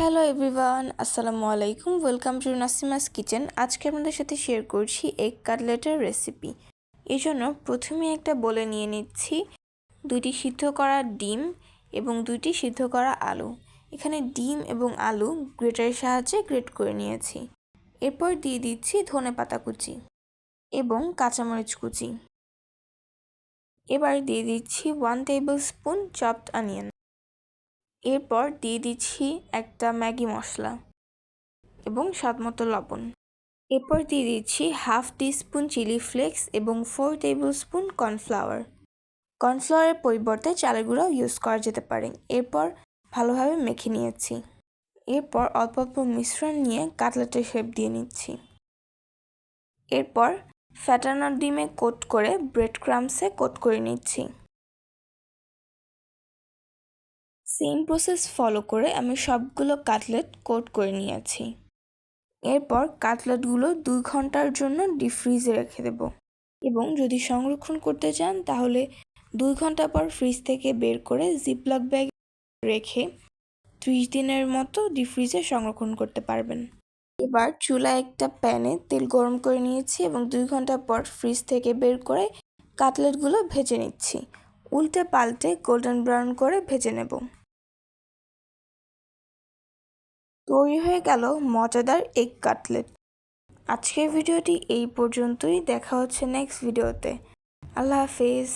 Hello everyone, আসসালামু আলাইকুম। Welcome to Nasima's kitchen. আজকে আপনাদের সাথে শেয়ার করছি এগ কাটলেটের রেসিপি। এই জন্য প্রথমে একটা বলে নিয়ে নিচ্ছি 2টি সিদ্ধ করা ডিম এবং 2টি সিদ্ধ করা আলু। এখানে ডিম এবং আলু গ্রেটারের সাহায্যে গ্রেট করে নিয়েছি। এরপর দিয়ে দিচ্ছি ধনেপাতা কুচি এবং কাঁচামরিচ কুচি। এবার দিয়ে দিচ্ছি 1 টেবিল স্পুন চপড অনিয়ন। এরপর দিয়ে দিচ্ছি একটা ম্যাগি মশলা এবং স্বাদমতো লবণ। এরপর দিয়ে দিচ্ছি হাফ টিস্পুন চিলি ফ্লেক্স এবং 4 টেবিল স্পুন কর্নফ্লাওয়ার। কর্নফ্লাওয়ারের পরিবর্তে চালের গুঁড়াও ইউজ করা যেতে পারে। এরপর ভালোভাবে মেখে নিয়েছি। এরপর অল্প অল্প মিশ্রণ নিয়ে কাটলেটের শেপ দিয়ে নিচ্ছি। এরপর ফ্যাটানো ডিমে কোট করে ব্রেড ক্রাম্বসে কোট করে নিচ্ছি। সেম প্রসেস ফলো করে আমি সবগুলো কাটলেট কোট করে নিয়েছি। এরপর কাটলেটগুলো 2 ঘন্টার জন্য ডিপ ফ্রিজে রেখে দেব এবং যদি সংরক্ষণ করতে চান তাহলে 2 ঘন্টা পর ফ্রিজ থেকে বের করে জিপলক ব্যাগ রেখে 30 দিনের মতো ডিপ ফ্রিজে সংরক্ষণ করতে পারবেন। এবার চুলায় একটা প্যানে তেল গরম করে নিয়েছি এবং 2 ঘন্টা পর ফ্রিজ থেকে বের করে কাটলেটগুলো ভেজে নিচ্ছি। উল্টে পাল্টে গোল্ডেন ব্রাউন করে ভেজে নেব। তৈরি হয়ে গেল মজাদার এগ কাটলেট। আজকের ভিডিওটি এই পর্যন্তই। দেখা হচ্ছে নেক্সট ভিডিওতে। আল্লাহ হাফেজ।